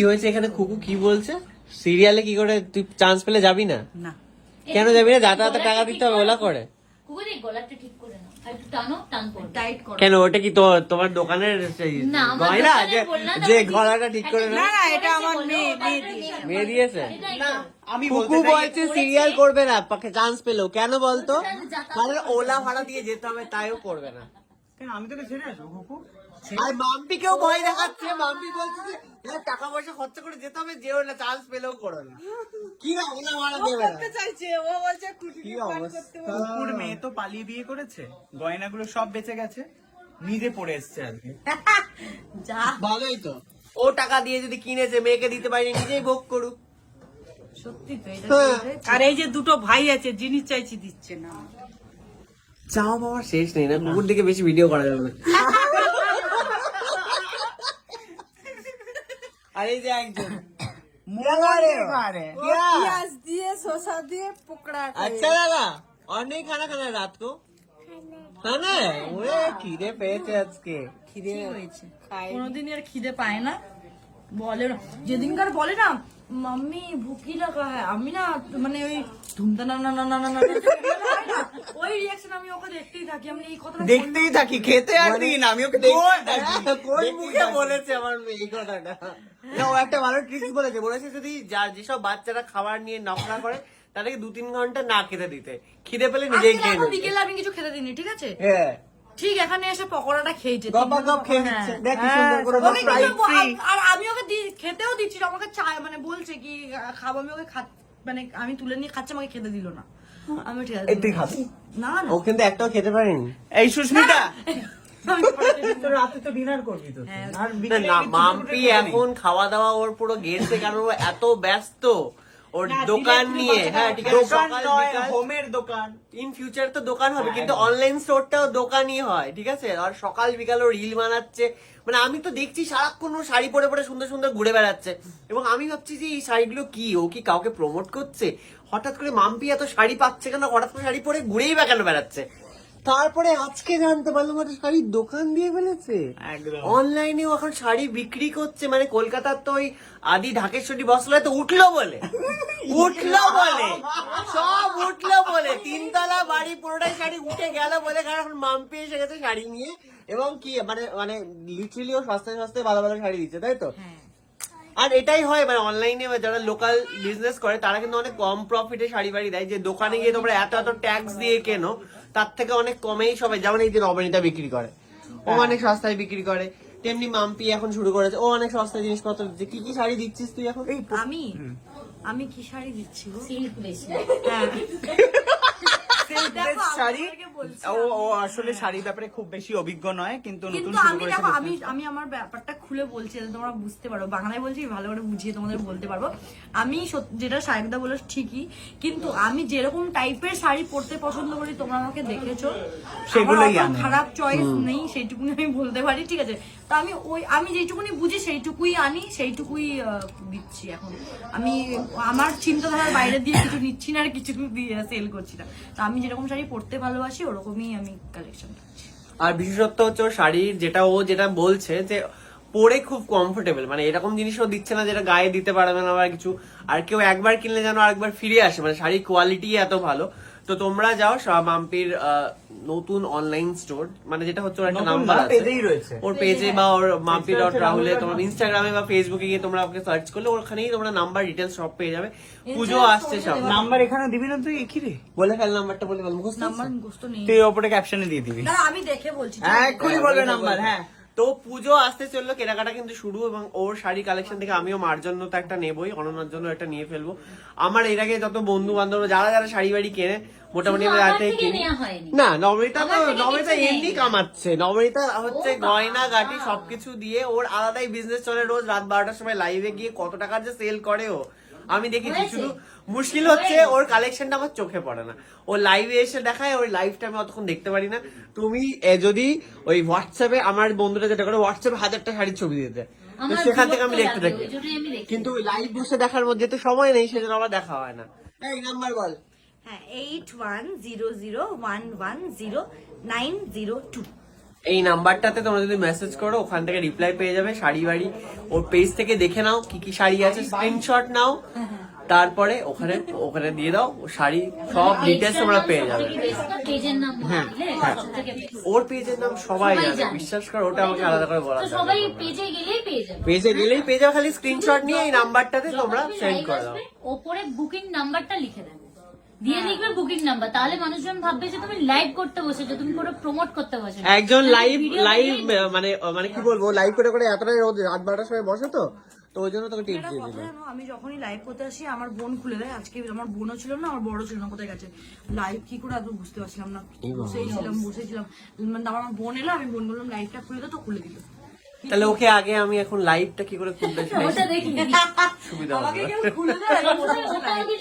হয়েছে এখানে? খুকু কি বলছে? সিরিয়ালে কি করে তুই চান্স পেলে যাবি না? না কেন যাবি না? যাতায়াতের টাকা দিতে হবে ওলা করে। কেন ওটা কি তোমার দোকানের গয়না যে গলাটা ঠিক করে? না না এটা আমার মেয়ে দিয়েছে। আমি কুকু বলছে সিরিয়াল করবে না চান্স পেলো, কেন বলতো? কারণ ওলা ভাড়া দিয়ে যেতে হবে, তাইও করবে না। আমি তোকে ছেড়ে আসবো কুকু। আর মাম্পিকেও ভয় দেখাচ্ছে। মাম্পি বলছে যে টাকা পয়সা খরচা করে যেতে হবে, যেও না, চান্স পেলেও করো না। কি না ওলা ভাড়া দেবে না। কি অবস্থা? কুকুর মেয়ে তো পালিয়ে বিয়ে করেছে, গয়নাগুলো সব বেঁচে গেছে, নিজে পড়ে এসছে আজকে। যা ভালোই তো, ও টাকা দিয়ে যদি কিনেছে, মেয়েকে দিতে পারিনি, নিজেই ভোগ করুক। সত্যি তো এটা হ্যাঁ। আর এই যে দুটো ভাই আছে জিনিস চাইছি দিচ্ছে না চাও বাবার শেষ নেই না, কুকুর দিকে বেশি ভিডিও করা যাবে না। আর এই যে একজন পেঁয়াজ দিয়ে শসা দিয়ে পকোড়া अच्छा लगा और नहीं खाना खाना है रात को? खाना है? ওরে খিদে পেয়েছে আজকে। খিদে হয়েছে কোনোদিনই আর খিদে পায় না, বলে না যেদিনকার বলে না মাম্মি ভুকি লাগা হ্যাঁ, আমি না মানে ওই ধুমতা না না না না না না ওই রিয়াকশন আমি ওকে দেখতেই থাকি। আমি এই কথাটা দেখতেই থাকি, খেতে আর দিন আমি ওকে দেখতেই থাকি। কোন মুখে বলেছে আমার মেয়ে এই কথাটা? না, ও একটা ভালো ট্রিক্স বলেছে। বলেছে যদি যেসব বাচ্চারা খাবার নিয়ে নকরা করে তাদেরকে 2-3 ঘন্টা না খেতে দিতে, খিদে পেলে নিজেই খেয়ে নেবে। বিকেলে আমি কিছু খেতে দিইনি, ঠিক আছে? হ্যাঁ, ঠিক এখানে এসে পকোড়াটা খেয়েছে গপা গপ খেয়ে নিচ্ছে। দেখ কি সুন্দর করে ওকে ফ্রাই কিছু ফ্রি। আর আমি ওকে খেতেও দিচ্ছি না, আমাকে চায় মানে বলছে কি খাবো, আমি ওকে মানে আমি তুলে নিয়ে খাচ্ছি, আমাকে খেতে দিল না। আমি ঠিক আছে তুই খাবি না না ও কিন্তু একটাও খেতে পারেনি। এই সুস্মিতা, আমি পরে খেতে দিবো। তো রাতে তো ডিনার করবি তো তুই। হ্যাঁ। আর না বিকেলে না, একটু মাম্পি ছোট ছোট এখন খাওয়া দাওয়া ওর পুরো গেছে, কারণ ও এত ব্যস্ত ওর দোকান নিয়ে। হ্যাঁ ঠিক আছে, দোকান সকাল নয়, বিকাল হোমের দোকান। ইন ফিউচার তো দোকান হবে, কিন্তু অনলাইন স্টোরটাও দোকানই হয়, ঠিক আছে? আর সকাল বিকাল ও রিল বানাচ্ছে, মানে আমি তো দেখছি সারাক্ষণ ও শাড়ি পরে পরে সুন্দর সুন্দর ঘুরে বেড়াচ্ছে, এবং আমি ভাবছি যে এই শাড়িগুলো কি, ও কি কাউকে প্রমোট করছে? হঠাৎ করে মাম্পি এত শাড়ি পাচ্ছে কেন, হঠাৎ করে শাড়ি পরে ঘুরেই বা কেন বেড়াচ্ছে? তারপরে আজকে জানতে পারলাম একটা শাড়ির দোকান দিয়ে ফেলেছে। একদম। অনলাইনেও এখন শাড়ি বিক্রি করছে, মানে কলকাতার তো ওই আদি ঢাকেশ্বরী বস্ত্রালয় তো উঠলো বলে সব উঠলো বলে, 3 তলা বাড়ি পুরোটাই শাড়ি উঠে গেল বলে, কারণ এখন মাম্পি এসে গেছে শাড়ি নিয়ে, এবং কি মানে মানে লিটারালি ও সস্তায় সস্তায় ভালো ভালো শাড়ি দিচ্ছে, তাই তো? আর এটাই হয়, মানে অনলাইনে যারা লোকাল বিজনেস করে তারা কিন্তু অনেক কম প্রফিটে শাড়ি বাড়ি দেয়, যে দোকানে গিয়ে তোমরা এত এত ট্যাক্স দিয়ে কেনো, তার থেকে অনেক কমেই সবাই, যেমন এই যে নবনীতা বিক্রি করে, ও অনেক সস্তায় বিক্রি করে, তেমনি মাম্পি এখন শুরু করেছে, ও অনেক সস্তায় জিনিসপত্র দিচ্ছে। কি কি শাড়ি দিচ্ছিস তুই এখন? আমি কি শাড়ি দিচ্ছি গো? সিল্ক বেশি হ্যাঁ দেখো, আমি শাড়ি তোমাদেরকে বলছি, ও আসলে শাড়ির ব্যাপারে খুব বেশি অভিজ্ঞ নয়, কিন্তু নতুন কিন্তু শুরু আমি করেছে দেখো business। আমি আমার ব্যাপারটা খুলে বলছি যাতে তোমরা বুঝতে পারো, বাংলায় বলছি ভালো করে বুঝিয়ে তোমাদের বলতে পারবো। আমি যেটা সায়কদা বলে ঠিকই, কিন্তু আমি যেরকম টাইপের শাড়ি পরতে পছন্দ করি তোমরা আমাকে দেখেছো, সেগুলোই আমার অত আনো। খারাপ চয়েস নেই, সেইটুকুনি আমি বলতে পারি, ঠিক আছে? তো আমি যেটুকুনি বুঝি সেইটুকুই আনি, সেইটুকুই দিচ্ছি। এখন আমি আমার চিন্তাধারার বাইরে দিয়ে কিছু নিচ্ছি না আর কিছু দিয়ে সেল করছি না। তো আমি যেরকম শাড়ি পরতে ভালোবাসি ওরকমই আমি কালেকশন করছি। আর বিশেষত্ব হচ্ছে ওর শাড়ির যেটা বলছে যে পরে খুব কমফোর্টেবল, মানে এরকম জিনিসও দিচ্ছে না যেটা গায়ে দিতে পারবে না বা কিছু, আর কেউ একবার কিনলে যেন আরেকবার ফিরে আসে, মানে শাড়ির কোয়ালিটি এত ভালো। তো তোমরা যাও মাম্পির নতুন অনলাইন স্টোর, মানে যেটা হচ্ছে ওর একটা নতুন নাম্বার না, আছে পেজেই রয়েছে। ওর পেজে, বা ওর মাম্পি ডট রাহুলে রাহুলের তোমার ইনস্টাগ্রামে বা ফেসবুকে গিয়ে তোমরা ওকে সার্চ করলে ওখানেই তোমরা নাম্বার ডিটেলস সব পেয়ে যাবে। পুজো আসছে সব, নাম্বার এখানে দিবি না তুই? কি রে, বলে ফেল নাম্বারটা, বলে ফেল, মুখস্থ আছে? নাম্বার মুখস্থ নেই, তুই ওপরে ক্যাপশনে দিয়ে দিবি। না আমি দেখে বলছি, ঠিক হ্যাঁ আছে? এক্ষুনি বলবে নাম্বার। হ্যাঁ তো পুজো আসতে চললো, কেনাকাটা কিন্তু শুরু, এবং ওর শাড়ি কালেকশন থেকে আমিও মার জন্য তো একটা নেবই, অনন্যার জন্য একটা নিয়ে ফেলবো। আমার এর আগে যত বন্ধু বান্ধব যারা যারা শাড়ি বাড়ি কেনে মোটামুটি আমি রাতে কিনি। না, নবনীতা এমনি কামাচ্ছে, নবনীতা হচ্ছে গয়না গাটি সবকিছু দিয়ে ওর আলাদাই বিজনেস চলে, রোজ রাত 12টার সময় লাইভে গিয়ে কত টাকার যে সেল করে ও, আমি দেখেছি। শুধু মুশকিল হচ্ছে ওর কালেকশনটা আমার চোখে পড়ে না, ও লাইভে এসে দেখায়, ওই লাইভটা আমি অতক্ষণ দেখতে পারি না। তুমি যদি ওই হোয়াটসঅ্যাপে, আমার বন্ধুরা যেটা করে হোয়াটসঅ্যাপে 1000টা শাড়ির ছবি দিতে, তো সেখান থেকে আমি দেখতে থাকি, কিন্তু লাইভ বসে দেখার মধ্যে তো সময় নেই, সেজন্য আমার দেখা হয় না। এই নাম্বার বল। হ্যাঁ 8100110902 এই নাম্বারটাতে তোমরা যদি মেসেজ করো ওখান থেকে রিপ্লাই পেয়ে যাবে। শাড়ি বাড়ি ওর পেজ থেকে দেখে নাও কি কি শাড়ি আছে, স্ক্রিনশট নাও, তারপরে ওখানে ওখানে দিয়ে দাও। ও শাড়ি সব ডিটেলস তোমরা পেয়ে যাবে। পেজের নাম দিলে সবথেকে best। ওর পেজের নাম সবাই সবাই জানে, জানে। বিশ্বাস করো, ওটা আমাকে আলাদা করে বলা তো যায় সবাই পেজে গেলেই পেয়ে যাবে। পেজে গেলেই পেয়ে যাবে, খালি স্ক্রিনশট নিয়ে এই নাম্বারটাতে তোমরা যখন সেন্ড live করে দাও। আসবে, ওপরে বুকিং নাম্বারটা লিখে দেবে, দিয়ে লিখবে বুকিং নাম্বার। তাহলে মানুষজন ভাববে যে তুমি লাইভ করতে বসেছো, তুমি পুরো প্রমোট করতে বসেছো। একজন লাইভ Video লাইভ দেখলেই মানে মানে কি বলবো, লাইভ করে করে এতটাই রোজ রাত 12টার সময় বসে, তো ওই জন্য তোকে টিপস একটা দিয়ে কথা দিলাম। জানো, আমি যখনই লাইভ করতে আসি আমার বোন খুলে দেয়। আজকে আমার বোনও ছিল না, আমার বড় ছিল না, কোথায় গেছে লাইভ কি করে আদৌ বুঝতে পারছিলাম না। বসেছিলাম মানে আমার বোন এলো, আমি বোন বললাম লাইভটা খুলে দাও, তো খুলে দিল। তাহলে ওকে আগে আমি এখন লাইভটা কি করে খুলতে চাই ওটা দেখি সুবিধা হবে। আমাকে কেউ খুলে দেয়, আমি বসে বসে ওটা আগে